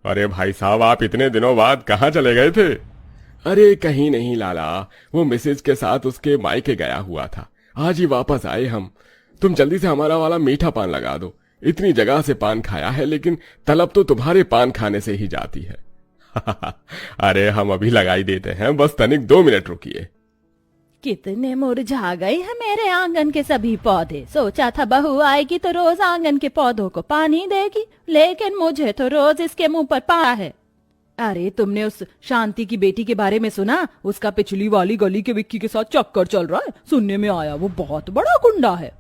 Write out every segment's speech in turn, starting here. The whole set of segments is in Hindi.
अरे भाई साहब, आप इतने दिनों बाद कहाँ चले गए थे? अरे कहीं नहीं लाला, वो मिसेज के साथ उसके मायके गया हुआ था। आज ही वापस आए हम। तुम जल्दी से हमारा वाला मीठा पान लगा दो। इतनी जगह से पान खाया है, लेकिन तलब तो तुम्हारे पान खाने से ही जाती है। अरे हम अभी लगाई देते हैं, बस तनिक 2 मिनट रुकिए। कितने मुरझा गए हैं मेरे आंगन के सभी पौधे। सोचा था बहू आएगी तो रोज आंगन के पौधों को पानी देगी, लेकिन मुझे तो रोज इसके मुंह पर पड़ा है। अरे तुमने उस शांति की बेटी के बारे में सुना? उसका पिछली वाली गली के विक्की के साथ चक्कर चल रहा है। सुनने में आया वो बहुत बड़ा गुंडा है।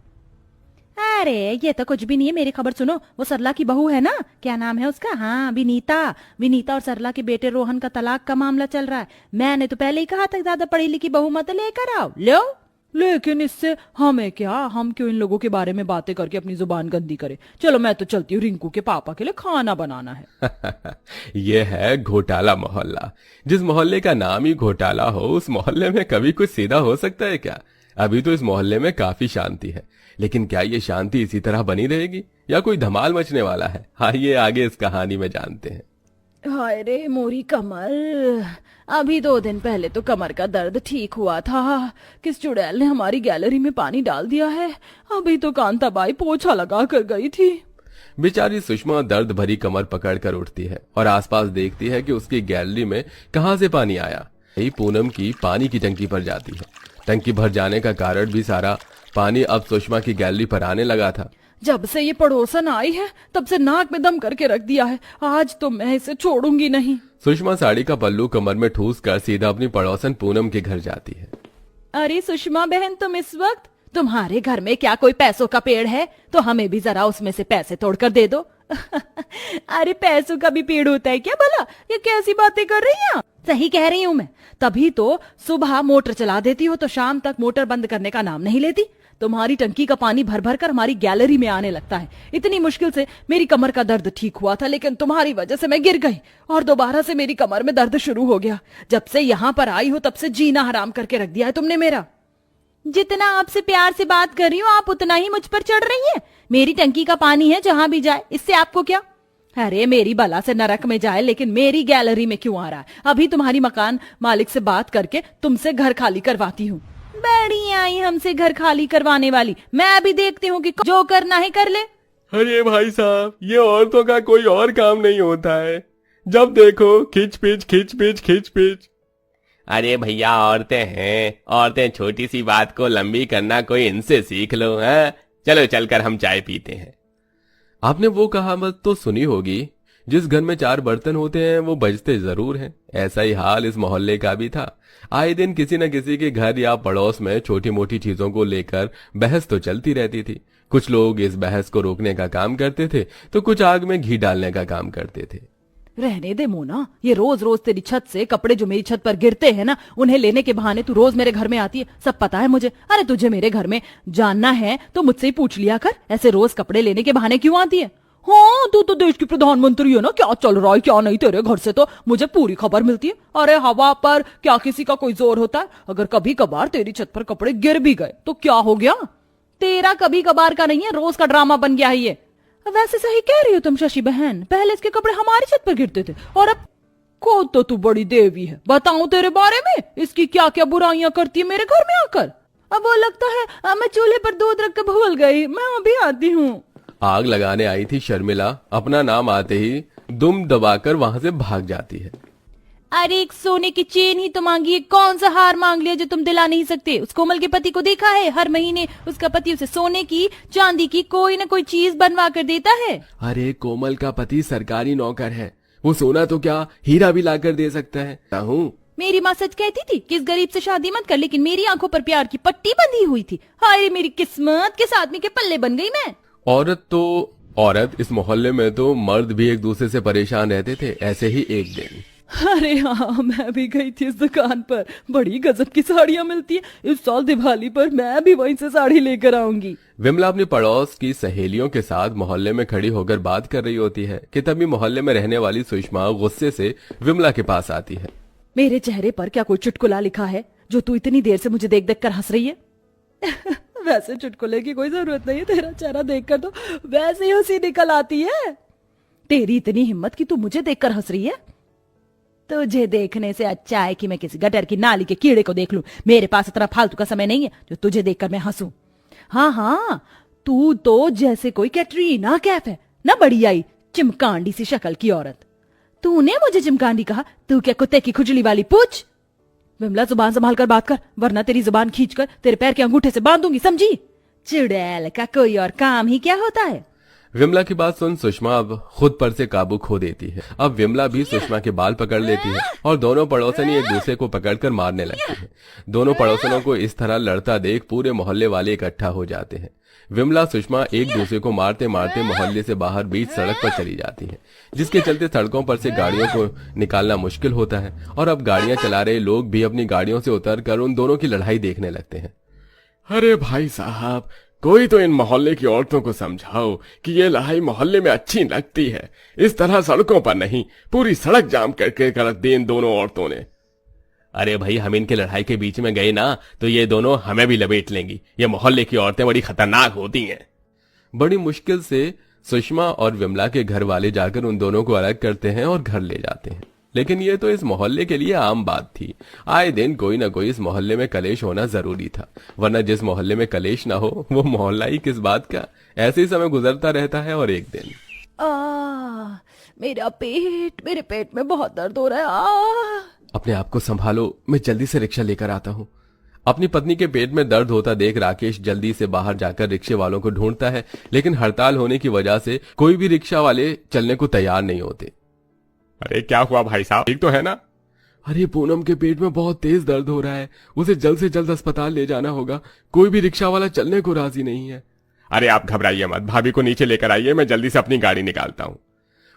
अरे ये तो कुछ भी नहीं है, मेरी खबर सुनो। वो सरला की बहू है ना, क्या नाम है उसका? हाँ, विनीता। विनीता और सरला के बेटे रोहन का तलाक का मामला चल रहा है। मैंने तो पहले ही कहा था ज्यादा पढ़ी लिखी बहू मत लेकर आओ। लो, लेकिन इससे हमें क्या? हम क्यों इन लोगों के बारे में बातें करके अपनी जुबान गंदी करें? चलो मैं तो चलती हूँ, रिंकू के पापा के लिए खाना बनाना है। ये है घोटाला मोहल्ला। जिस मोहल्ले का नाम ही घोटाला हो, उस मोहल्ले में कभी कुछ सीधा हो सकता है क्या? अभी तो इस मोहल्ले में काफी शांति है, लेकिन क्या ये शांति इसी तरह बनी रहेगी या कोई धमाल मचने वाला है? आइए आगे इस कहानी में जानते हैं। हाय रे मोरी कमर। अभी 2 दिन पहले तो कमर का दर्द ठीक हुआ था। किस चुड़ैल ने हमारी गैलरी में पानी डाल दिया है। अभी तो कांताबाई पोछा लगा कर गई थी। बेचारी सुषमा दर्द भरी कमर पकड़ कर उठती है और आसपास देखती है कि उसकी गैलरी में कहां से पानी आया। यही पूनम की पानी की टंकी पर जाती है। टंकी भर जाने का कारण भी सारा पानी अब सुषमा की गैलरी पर आने लगा था। जब से ये पड़ोसन आई है तब से नाक में दम करके रख दिया है। आज तो मैं इसे छोड़ूंगी नहीं। सुषमा साड़ी का पल्लू कमर में ठूस कर सीधा अपनी पड़ोसन पूनम के घर जाती है। अरे सुषमा बहन, तुम इस वक्त? तुम्हारे घर में क्या कोई पैसों का पेड़ है? तो हमें भी जरा उसमें से पैसे तोड़कर दे दो। अरे पैसों का भी पेड़ होता है क्या भला? ये कैसी बातें कर रही हैं? सही कह रही हूँ मैं। तभी तो सुबह मोटर चला देती हो तो शाम तक मोटर बंद करने का नाम नहीं लेती। तुम्हारी टंकी का पानी भर भर कर हमारी गैलरी में आने लगता है। इतनी मुश्किल से मेरी कमर का दर्द ठीक हुआ था, लेकिन तुम्हारी वजह से मैं गिर गई और दोबारा से मेरी कमर में दर्द शुरू हो गया। जब से यहाँ पर आई हो तब से जीना हराम करके रख दिया है तुमने मेरा। जितना आपसे प्यार से बात कर रही हूँ आप उतना ही मुझ पर चढ़ रही हैं। मेरी टंकी का पानी है जहां भी जाए, इससे आपको क्या? अरे मेरी बला से नरक में जाए, लेकिन मेरी गैलरी में क्यों आ रहा है? अभी तुम्हारी मकान मालिक से बात करके तुमसे घर खाली करवाती हूँ। बड़ी आई हमसे घर खाली करवाने वाली। मैं अभी देखती हूँ कि जो करना है कर ले। अरे भाई साहब, ये औरतों का कोई और काम नहीं होता है। जब देखो खिच पिच खिच पिच खिच पिच। अरे भैया, औरतें हैं, औरतें छोटी सी बात को लंबी करना कोई इनसे सीख लो। हैं, चलो चलकर हम चाय पीते हैं। आपने वो कहावत तो सुनी होगी, जिस घर में 4 बर्तन होते हैं वो बजते जरूर हैं। ऐसा ही हाल इस मोहल्ले का भी था। आए दिन किसी न किसी के घर या पड़ोस में छोटी मोटी चीजों को लेकर बहस तो चलती रहती थी। कुछ लोग इस बहस को रोकने का काम करते थे तो कुछ आग में घी डालने का काम करते थे। रहने दे मोना, ये रोज रोज तेरी छत से कपड़े जो मेरी छत पर गिरते हैं ना, उन्हें लेने के बहाने तू रोज मेरे घर में आती है। सब पता है मुझे। अरे तुझे मेरे घर में जानना है तो मुझसे ही पूछ लिया कर। ऐसे रोज कपड़े लेने के बहाने क्यों आती है? हाँ, तू तो देश की प्रधानमंत्री है ना, क्या चल रहा है क्या नहीं तेरे घर से तो मुझे पूरी खबर मिलती है। अरे हवा पर क्या किसी का कोई जोर होता है? अगर कभी कभार तेरी छत पर कपड़े गिर भी गए तो क्या हो गया? तेरा कभी कभार का नहीं है, रोज का ड्रामा बन गया है ये। वैसे सही कह रही हो तुम शशि बहन, पहले इसके कपड़े हमारी छत पर गिरते थे और अब को तो तू बड़ी देवी है। बताऊं तेरे बारे में, इसकी क्या क्या बुराइयां करती है मेरे घर में आकर। अब वो लगता है मैं चूल्हे पर दूध रख कर भूल गई। मैं अभी आती हूँ। आग लगाने आई थी शर्मिला अपना नाम आते ही दुम दबाकर वहां से भाग जाती है। अरे एक सोने की चेन ही तो मांगी है, कौन सा हार मांग लिया जो तुम दिला नहीं सकते? उस कोमल के पति को देखा है, हर महीने उसका पति उसे सोने की चांदी की कोई न कोई चीज बनवा कर देता है। अरे कोमल का पति सरकारी नौकर है, वो सोना तो क्या हीरा भी लाकर दे सकता है। मेरी माँ सच कहती थी कि इस गरीब से शादी मत कर, लेकिन मेरी आंखों पर प्यार की पट्टी बंधी हुई थी। हाय मेरी किस्मत, किस आदमी के पल्ले बन गई मैं। औरत इस मोहल्ले में तो मर्द भी एक दूसरे से परेशान रहते थे। ऐसे ही एक दिन अरे हाँ, मैं भी गई थी इस दुकान पर। बड़ी गजब की साड़ियाँ मिलती है। इस साल दिवाली पर मैं भी वहीं से साड़ी लेकर आऊंगी। विमला अपनी पड़ोस की सहेलियों के साथ मोहल्ले में खड़ी होकर बात कर रही होती है कि तभी मोहल्ले में रहने वाली सुषमा गुस्से से विमला के पास आती है। मेरे चेहरे पर क्या कोई चुटकुला लिखा है जो तू इतनी देर से मुझे देख देख कर हंस रही है? वैसे चुटकुले की कोई जरूरत नहीं है, तेरा चेहरा देखकर तो वैसे ही हंसी निकल आती है। तेरी इतनी हिम्मत कि तू मुझे देखकर हंस रही है। तुझे देखने से अच्छा है कि मैं किसी गटर की नाली के कीड़े को देख लूं। मेरे पास इतना फालतू का समय नहीं है जो तुझे देखकर मैं हंसूं। हाँ हाँ, तू तो जैसे कोई कैटरीना कैफ है ना, बड़ी आई चिमकांडी सी शक्ल की औरत। तूने मुझे चिमकांडी कहा? तू क्या कुत्ते की खुजली वाली पूछ। विमला जुबान संभाल कर बात कर, वरना तेरी जुबान खींचकर तेरे पैर के अंगूठे से बांध दूंगी, समझी? चुड़ैल का कोई और काम ही क्या होता है। विमला की बात सुन सुषमा अब खुद पर से काबू खो देती है। अब विमला भी सुषमा के बाल पकड़ लेती है और दोनों पड़ोसनी एक दूसरे को पकड़कर मारने लगती है। दोनों पड़ोसनों को इस तरह लड़ता देख पूरे मोहल्ले वाले इकट्ठा हो जाते हैं। विमला सुषमा एक दूसरे को मारते मारते मोहल्ले से बाहर बीच सड़क पर चली जाती है, जिसके चलते सड़कों पर से गाड़ियों को निकालना मुश्किल होता है और अब गाड़ियां चला रहे लोग भी अपनी गाड़ियों से उतरकर उन दोनों की लड़ाई देखने लगते हैं। अरे भाई साहब, कोई तो इन मोहल्ले की औरतों को समझाओ कि ये लड़ाई मोहल्ले में अच्छी लगती है, इस तरह सड़कों पर नहीं। पूरी सड़क जाम करके कर दी इन दोनों औरतों ने। अरे भाई, हम इनके लड़ाई के बीच में गए ना तो ये दोनों हमें भी लपेट लेंगी। ये मोहल्ले की औरतें बड़ी खतरनाक होती हैं। बड़ी मुश्किल से सुषमा और विमला के घर वाले जाकर उन दोनों को अलग करते हैं और घर ले जाते हैं। लेकिन ये तो इस मोहल्ले के लिए आम बात थी। आए दिन कोई ना कोई इस मोहल्ले में कलेश होना जरूरी था, वरना जिस मोहल्ले में कलेश ना हो वो मोहल्ला ही किस बात का। ऐसे ही समय गुजरता रहता है और एक दिन मेरे पेट में बहुत दर्द हो रहा है। अपने आप को संभालो, मैं जल्दी से रिक्शा लेकर आता हूँ। अपनी पत्नी के पेट में दर्द होता देख राकेश जल्दी से बाहर जाकर रिक्शे वालों को ढूंढता है, लेकिन हड़ताल होने की वजह से कोई भी रिक्शा वाले चलने को तैयार नहीं होते। अरे क्या हुआ भाई साहब, ठीक तो है ना? अरे पूनम के पेट में बहुत तेज दर्द हो रहा है, उसे जल्द से जल्द अस्पताल ले जाना होगा। कोई भी रिक्शा वाला चलने को राजी नहीं है। अरे आप घबराइए मत, भाभी को नीचे लेकर आइए, मैं जल्दी से अपनी गाड़ी निकालता हूँ।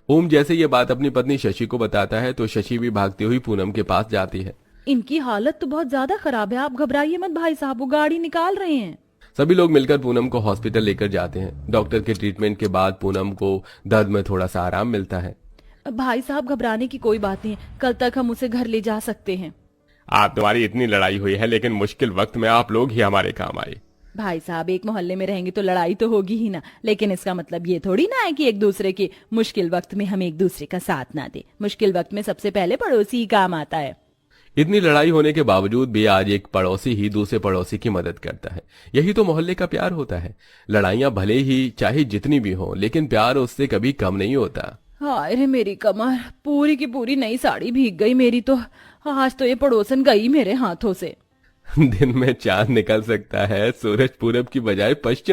ओम जैसे ये बात अपनी पत्नी शशि को बताता है तो शशि भी भागती हुई पूनम के पास जाती है। इनकी हालत तो बहुत ज्यादा खराब है, आप घबराइए मत भाई साहब, वो गाड़ी निकाल रहे हैं। सभी लोग मिलकर पूनम को हॉस्पिटल लेकर जाते हैं। डॉक्टर के ट्रीटमेंट के बाद पूनम को दर्द में थोड़ा सा आराम मिलता है। भाई साहब घबराने की कोई बात नहीं, कल तक हम उसे घर ले जा सकते हैं। आप तुम्हारी इतनी लड़ाई हुई है, लेकिन मुश्किल वक्त में आप लोग ही हमारे काम आए। भाई साहब, एक मोहल्ले में रहेंगे तो लड़ाई तो होगी ही ना, लेकिन इसका मतलब ये थोड़ी ना है कि एक दूसरे के मुश्किल वक्त में हम एक दूसरे का साथ ना दे। मुश्किल वक्त में सबसे पहले पड़ोसी ही काम आता है। इतनी लड़ाई होने के बावजूद भी आज एक पड़ोसी ही दूसरे पड़ोसी की मदद करता है। यही तो मोहल्ले का प्यार होता है। लड़ाइयां भले ही चाहे जितनी भी हो, लेकिन प्यार उससे कभी कम नहीं होता। हाय रे मेरी कमर, पूरी की पूरी नई साड़ी भीग गई मेरी तो। आज तो ये पड़ोसन गई मेरे हाथों से। दिन में चांद निकल सकता है, सूरज पूरब की बजाय पश्चिम